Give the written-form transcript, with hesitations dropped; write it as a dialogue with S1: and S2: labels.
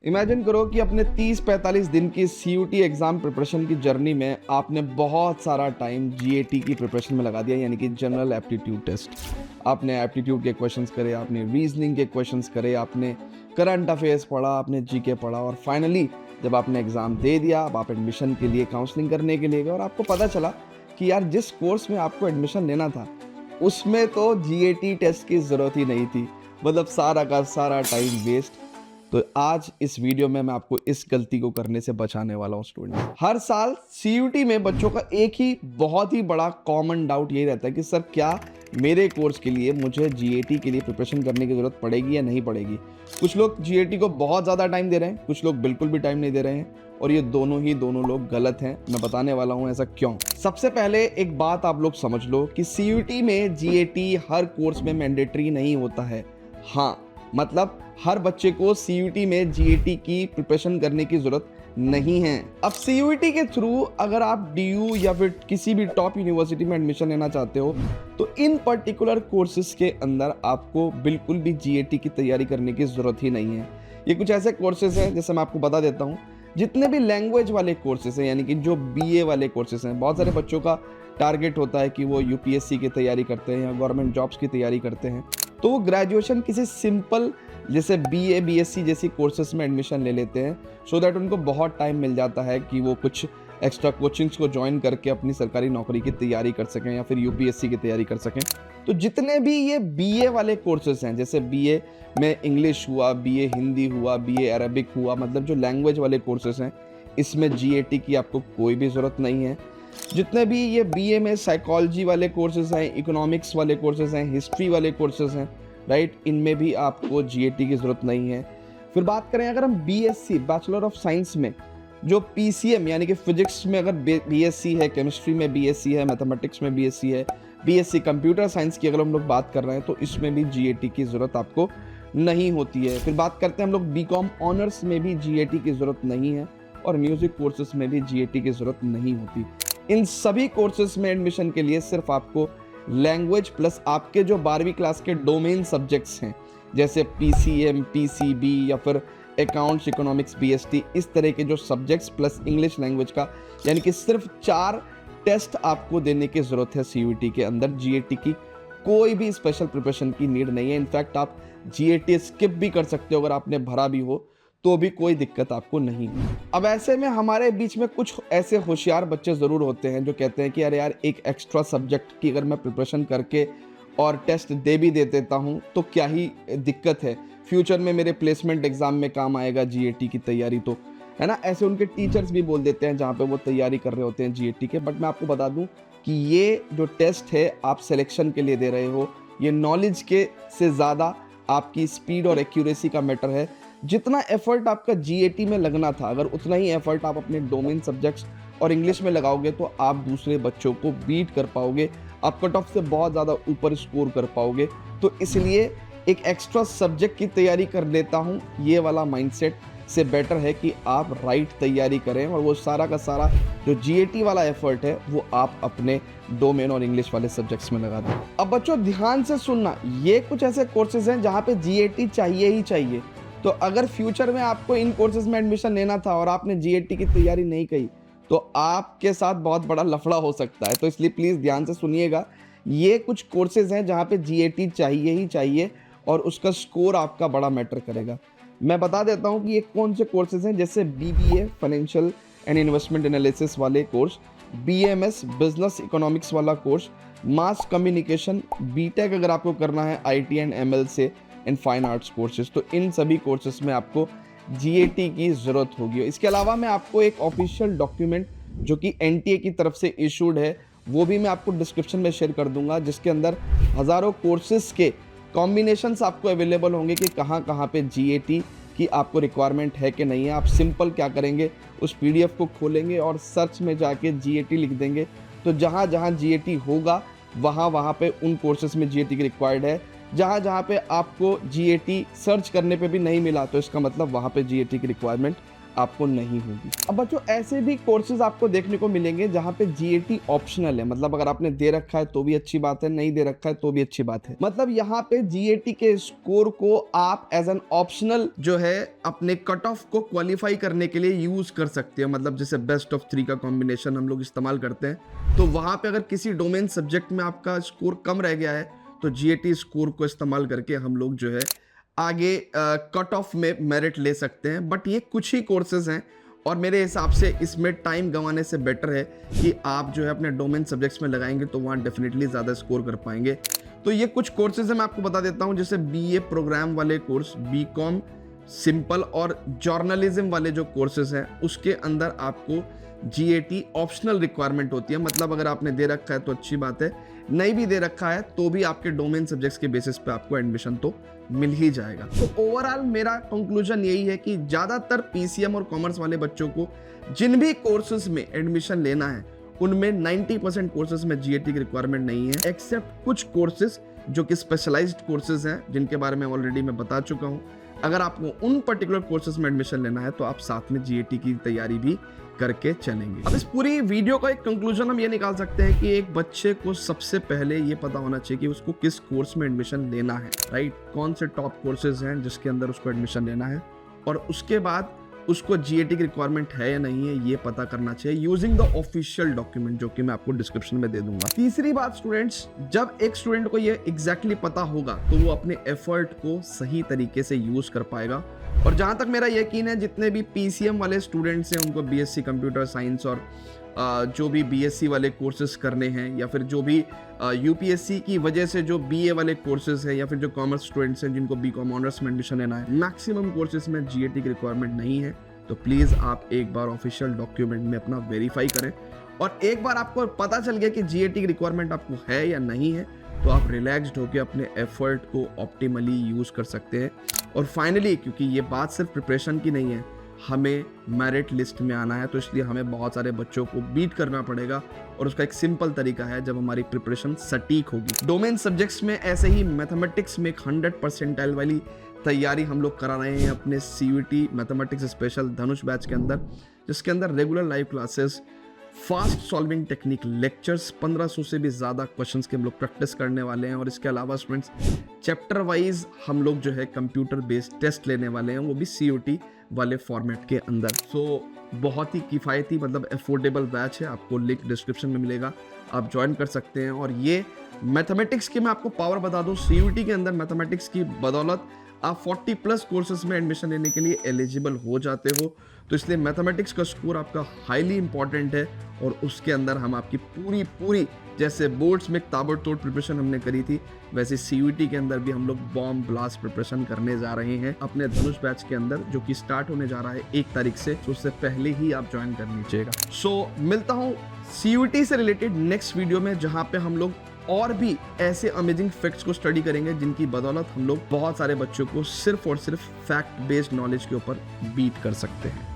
S1: Imagine करो कि अपने 30-45 दिन की सीयूटी एग्ज़ाम प्रिपरेशन की जर्नी में आपने बहुत सारा टाइम जीएटी की प्रिपरेशन में लगा दिया, यानी कि जनरल एप्टीट्यूड टेस्ट। आपने एप्टीट्यूड के क्वेश्चंस करे, आपने रीजनिंग के क्वेश्चंस करे, आपने करंट अफेयर्स पढ़ा, आपने जीके पढ़ा और फाइनली जब आपने एग्ज़ाम दे दिया, अब आप एडमिशन के लिए काउंसलिंग करने के लिए गए और आपको पता चला कि यार जिस कोर्स में आपको एडमिशन लेना था उसमें तो जीएटी टेस्ट की ज़रूरत ही नहीं थी। मतलब सारा का सारा टाइम वेस्ट। तो आज इस वीडियो में मैं आपको इस गलती को करने से बचाने वाला हूं स्टूडेंट। हर साल सीयूटी में बच्चों का एक ही बहुत ही बड़ा कॉमन डाउट यही रहता है कि सर क्या मेरे कोर्स के लिए मुझे जीएटी के लिए प्रिपरेशन करने की जरूरत पड़ेगी या नहीं पड़ेगी। कुछ लोग जीएटी को बहुत ज़्यादा टाइम दे रहे हैं, कुछ लोग बिल्कुल भी टाइम नहीं दे रहे हैं और ये दोनों लोग गलत हैं। मैं बताने वाला हूं ऐसा क्यों। सबसे पहले एक बात आप लोग समझ लो कि सीयूटी में जीएटी हर कोर्स में मैंडेटरी नहीं होता है। हाँ, मतलब हर बच्चे को सीयूटी में जीएटी की प्रिपरेशन करने की जरूरत नहीं है। अब सीयूटी के थ्रू अगर आप डीयू या फिर किसी भी टॉप यूनिवर्सिटी में एडमिशन लेना चाहते हो तो इन पर्टिकुलर कोर्सेज के अंदर आपको बिल्कुल भी जीएटी की तैयारी करने की जरूरत ही नहीं है। ये कुछ ऐसे कोर्सेज हैं, जैसे मैं आपको बता देता हूँ, जितने भी लैंग्वेज वाले कोर्सेज हैं, यानी कि जो बीए वाले कोर्सेज हैं, बहुत सारे बच्चों का टारगेट होता है कि वो यूपीएससी की तैयारी करते हैं या गवर्नमेंट जॉब्स की तैयारी करते हैं, तो वो ग्रेजुएशन किसी सिंपल जैसे बीए बीएससी जैसी कोर्सेज में एडमिशन ले लेते हैं सो दैट उनको बहुत टाइम मिल जाता है कि वो कुछ एक्स्ट्रा कोचिंग्स को ज्वाइन करके अपनी सरकारी नौकरी की तैयारी कर सकें या फिर यूपीएससी की तैयारी कर सकें। तो जितने भी ये बीए वाले कोर्सेज हैं, जैसे बीए में इंग्लिश हुआ, बीए हिंदी हुआ, बीए अरबिक हुआ, मतलब जो लैंग्वेज वाले कोर्सेज हैं, इसमें जीएटी की आपको कोई भी ज़रूरत नहीं है। जितने भी ये बीए में साइकोलॉजी वाले कोर्सेज हैं, इकोनॉमिक्स वाले कोर्सेज हैं, हिस्ट्री वाले कोर्सेज हैं, राइट, इनमें भी आपको जीएटी की ज़रूरत नहीं है। फिर बात करें अगर हम बीएससी बैचलर ऑफ साइंस में जो पीसीएम यानी कि फिजिक्स में अगर बीएससी है, केमिस्ट्री में बीएससी है, मैथमेटिक्स में बीएससी है, बीएससी कंप्यूटर साइंस की अगर हम लोग बात कर रहे हैं तो इसमें भी जीएटी की ज़रूरत आपको नहीं होती है। फिर बात करते हैं हम लोग बीकॉम ऑनर्स में भी जीएटी की ज़रूरत नहीं है और म्यूज़िक कोर्सेज में भी जीएटी की ज़रूरत नहीं होती। इन सभी कोर्सेज में एडमिशन के लिए सिर्फ आपको लैंग्वेज प्लस आपके जो 12वीं क्लास के डोमेन सब्जेक्ट्स हैं, जैसे पीसीएम, पीसीबी या फिर अकाउंट्स, इकोनॉमिक्स, बीएसटी, इस तरह के जो सब्जेक्ट्स प्लस इंग्लिश लैंग्वेज का, यानी कि सिर्फ 4 टेस्ट आपको देने की ज़रूरत है सीयूटी के अंदर। जीएटी की कोई भी स्पेशल प्रिपरेशन की नीड नहीं है। इनफैक्ट आप जीएटी स्किप भी कर सकते हो, अगर आपने भरा भी हो तो भी कोई दिक्कत आपको नहीं। अब ऐसे में हमारे बीच में कुछ ऐसे होशियार बच्चे ज़रूर होते हैं जो कहते हैं कि अरे यार, एक एक्स्ट्रा सब्जेक्ट की अगर मैं प्रिपरेशन करके और टेस्ट दे भी दे देता हूँ तो क्या ही दिक्कत है, फ्यूचर में मेरे प्लेसमेंट एग्ज़ाम में काम आएगा जीएटी की तैयारी, तो है ना। ऐसे उनके टीचर्स भी बोल देते हैं जहाँ पे वो तैयारी कर रहे होते हैं जीएटी के। बट मैं आपको बता दूँ कि ये जो टेस्ट है आप सिलेक्शन के लिए दे रहे हो, ये नॉलेज के से ज़्यादा आपकी स्पीड और एक्यूरेसी का मैटर है। जितना एफर्ट आपका जीएटी में लगना था, अगर उतना ही एफर्ट आप अपने डोमेन सब्जेक्ट्स और इंग्लिश में लगाओगे तो आप दूसरे बच्चों को बीट कर पाओगे, आप कट ऑफ से बहुत ज़्यादा ऊपर स्कोर कर पाओगे। तो इसलिए एक एक्स्ट्रा सब्जेक्ट की तैयारी कर लेता हूँ, ये वाला माइंडसेट से बेटर है कि आप राइट तैयारी करें और वो सारा का सारा जो जीएटी वाला एफर्ट है वो आप अपने डोमेन और इंग्लिश वाले सब्जेक्ट्स में लगा दें। अब बच्चों ध्यान से सुनना, ये कुछ ऐसे कोर्सेज हैं जहाँ पे जीएटी चाहिए ही चाहिए। तो अगर फ्यूचर में आपको इन कोर्सेज में एडमिशन लेना था और आपने जीएटी की तैयारी नहीं की तो आपके साथ बहुत बड़ा लफड़ा हो सकता है। तो इसलिए प्लीज़ ध्यान से सुनिएगा, ये कुछ कोर्सेज हैं जहाँ पे जीएटी चाहिए ही चाहिए और उसका स्कोर आपका बड़ा मैटर करेगा। मैं बता देता हूँ कि ये कौन से कोर्सेज हैं, जैसे BBA financial and investment analysis वाले कोर्स, बीएमएस बिजनेस इकोनॉमिक्स वाला कोर्स, मास कम्युनिकेशन, बीटेक अगर आपको करना है आईटी एंड एमएल से, इन फाइन आर्ट्स कोर्सेज, तो इन सभी कोर्सेज में आपको जीएटी की ज़रूरत होगी। इसके अलावा मैं आपको एक ऑफिशियल डॉक्यूमेंट जो कि एनटीए की तरफ से इशूड है वो भी मैं आपको डिस्क्रिप्शन में शेयर कर दूंगा, जिसके अंदर हज़ारों कोर्सेज के कॉम्बिनेशंस आपको अवेलेबल होंगे कि कहाँ कहाँ पे जीएटी की आपको रिक्वायरमेंट है कि नहीं है। आप सिंपल क्या करेंगे, उस पीडीएफ को खोलेंगे और सर्च में जाके जीएटी लिख देंगे, तो जहाँ जहाँ जीएटी होगा वहाँ पे उन कोर्सेज में जीएटी की रिक्वायर्ड है। जहाँ पे आपको जीएटी सर्च करने पे भी नहीं मिला तो इसका मतलब वहाँ पे जीएटी की रिक्वायरमेंट आपको नहीं होगी। अब बच्चों ऐसे भी कोर्सेज आपको देखने को मिलेंगे जहाँ पे जीएटी ऑप्शनल है, मतलब अगर आपने दे रखा है तो भी अच्छी बात है, नहीं दे रखा है तो भी अच्छी बात है। मतलब यहाँ पे जीएटी के स्कोर को आप एज एन ऑप्शनल जो है अपने कट ऑफ को क्वालिफाई करने के लिए यूज कर सकते हो। मतलब जैसे बेस्ट ऑफ 3 का कॉम्बिनेशन हम लोग इस्तेमाल करते हैं, तो वहां पे अगर किसी डोमेन सब्जेक्ट में आपका स्कोर कम रह गया है तो जीएटी स्कोर को इस्तेमाल करके हम लोग जो है आगे कट ऑफ में मेरिट ले सकते हैं। बट ये कुछ ही कोर्सेज हैं और मेरे हिसाब से इसमें टाइम गंवाने से बेटर है कि आप जो है अपने डोमेन सब्जेक्ट्स में लगाएंगे तो वहाँ डेफिनेटली ज़्यादा स्कोर कर पाएंगे। तो ये कुछ कोर्सेज है, मैं आपको बता देता हूँ। जैसे बीए प्रोग्राम वाले कोर्स, बीकॉम सिंपल और जर्नलिज्म वाले जो कोर्सेज हैं उसके अंदर आपको जीएटी ऑप्शनल रिक्वायरमेंट होती है। मतलब अगर आपने दे रखा है तो अच्छी बात है, नहीं भी दे रखा है तो भी आपके डोमेन सब्जेक्ट्स के बेसिस पे आपको एडमिशन तो मिल ही जाएगा। तो ओवरऑल मेरा कंक्लूजन यही है कि ज्यादातर पीसीएम और कॉमर्स वाले बच्चों को जिन भी कोर्सेज में एडमिशन लेना है उनमें 90% कोर्सेज में जीएटी की रिक्वायरमेंट नहीं है, एक्सेप्ट कुछ कोर्सेज जो कि स्पेशलाइज्ड कोर्सेज हैं जिनके बारे में ऑलरेडी मैं बता चुका हूं। अगर आपको उन पर्टिकुलर कोर्सेज में एडमिशन लेना है तो आप साथ में जीएटी की तैयारी भी करके चलेंगे। अब इस पूरी वीडियो का एक कंक्लूजन हम ये निकाल सकते हैं कि एक बच्चे को सबसे पहले ये पता होना चाहिए कि उसको किस कोर्स में एडमिशन लेना है, राइट? कौन से टॉप कोर्सेज हैं जिसके अंदर उसको एडमिशन लेना है, और उसके बाद उसको जीएटी की रिक्वायरमेंट है या नहीं है ये पता करना चाहिए यूजिंग द ऑफिशियल डॉक्यूमेंट, जो कि मैं आपको डिस्क्रिप्शन में दे दूंगा। तीसरी बात स्टूडेंट्स, जब एक स्टूडेंट को ये एग्जैक्टली पता होगा तो वो अपने एफर्ट को सही तरीके से यूज कर पाएगा। और जहां तक मेरा यकीन है जितने भी पीसीएम वाले स्टूडेंट्स हैं उनको बीएससी कंप्यूटर साइंस और जो भी बीएससी वाले कोर्सेज करने हैं, या फिर जो भी यूपीएससी की वजह से जो बीए वाले कोर्सेज हैं, या फिर जो कॉमर्स स्टूडेंट्स हैं जिनको बीकॉम ऑनर्स में एडमिशन लेना है, मैक्सिमम कोर्सेज में जीएटी की रिक्वायरमेंट नहीं है। तो प्लीज आप एक बार ऑफिशियल डॉक्यूमेंट में अपना वेरीफाई करें, और एक बार आपको पता चल गया कि जीएटी की रिक्वायरमेंट आपको है या नहीं है तो आप रिलैक्स्ड होकर अपने एफर्ट को ऑप्टिमली यूज कर सकते हैं। और फाइनली, क्योंकि ये बात सिर्फ प्रिपरेशन की नहीं है, हमें मेरिट लिस्ट में आना है, तो इसलिए हमें बहुत सारे बच्चों को बीट करना पड़ेगा, और उसका एक सिंपल तरीका है जब हमारी प्रिपरेशन सटीक होगी। डोमेन सब्जेक्ट्स में ऐसे ही मैथमेटिक्स में 100% वाली तैयारी हम लोग करा रहे हैं अपने सीयूटी मैथमेटिक्स स्पेशल धनुष बैच के अंदर, जिसके अंदर regular live classes, fast solving technique lectures, 1500 से भी ज़्यादा क्वेश्चंस के हम लोग प्रैक्टिस करने वाले हैं। और इसके अलावा स्टूडेंट्स चैप्टर वाइज हम लोग जो है कंप्यूटर बेस्ड टेस्ट लेने वाले हैं, वो भी सीयूटी वाले फॉर्मेट के अंदर। सो बहुत ही किफ़ायती मतलब अफोर्डेबल बैच है, आपको लिंक डिस्क्रिप्शन में मिलेगा, आप ज्वाइन कर सकते हैं। और ये मैथमेटिक्स की मैं आपको पावर बता दूं, सीयूटी के अंदर मैथमेटिक्स की बदौलत आप 40+ कोर्सेज में एडमिशन लेने के लिए एलिजिबल हो जाते हो। तो इसलिए मैथमेटिक्स का स्कोर आपका हाईली इंपॉर्टेंट है, और उसके अंदर हम आपकी पूरी जैसे बोर्ड्स में ताबड़तोड़ प्रिपरेशन हमने करी थी, वैसे सीयूटी के अंदर भी हम लोग बॉम्ब ब्लास्ट प्रिपरेशन करने जा रहे हैं अपने धनुष बैच के अंदर, जो कि स्टार्ट होने जा रहा है 1 तारीख से। तो उससे पहले ही आप ज्वाइन कर लीजिएगा। सो मिलता हूँ सीयूटी से रिलेटेड नेक्स्ट वीडियो में, जहाँ पे हम लोग और भी ऐसे अमेजिंग फैक्ट्स को स्टडी करेंगे जिनकी बदौलत हम लोग बहुत सारे बच्चों को सिर्फ और सिर्फ फैक्ट बेस्ड नॉलेज के ऊपर बीट कर सकते हैं।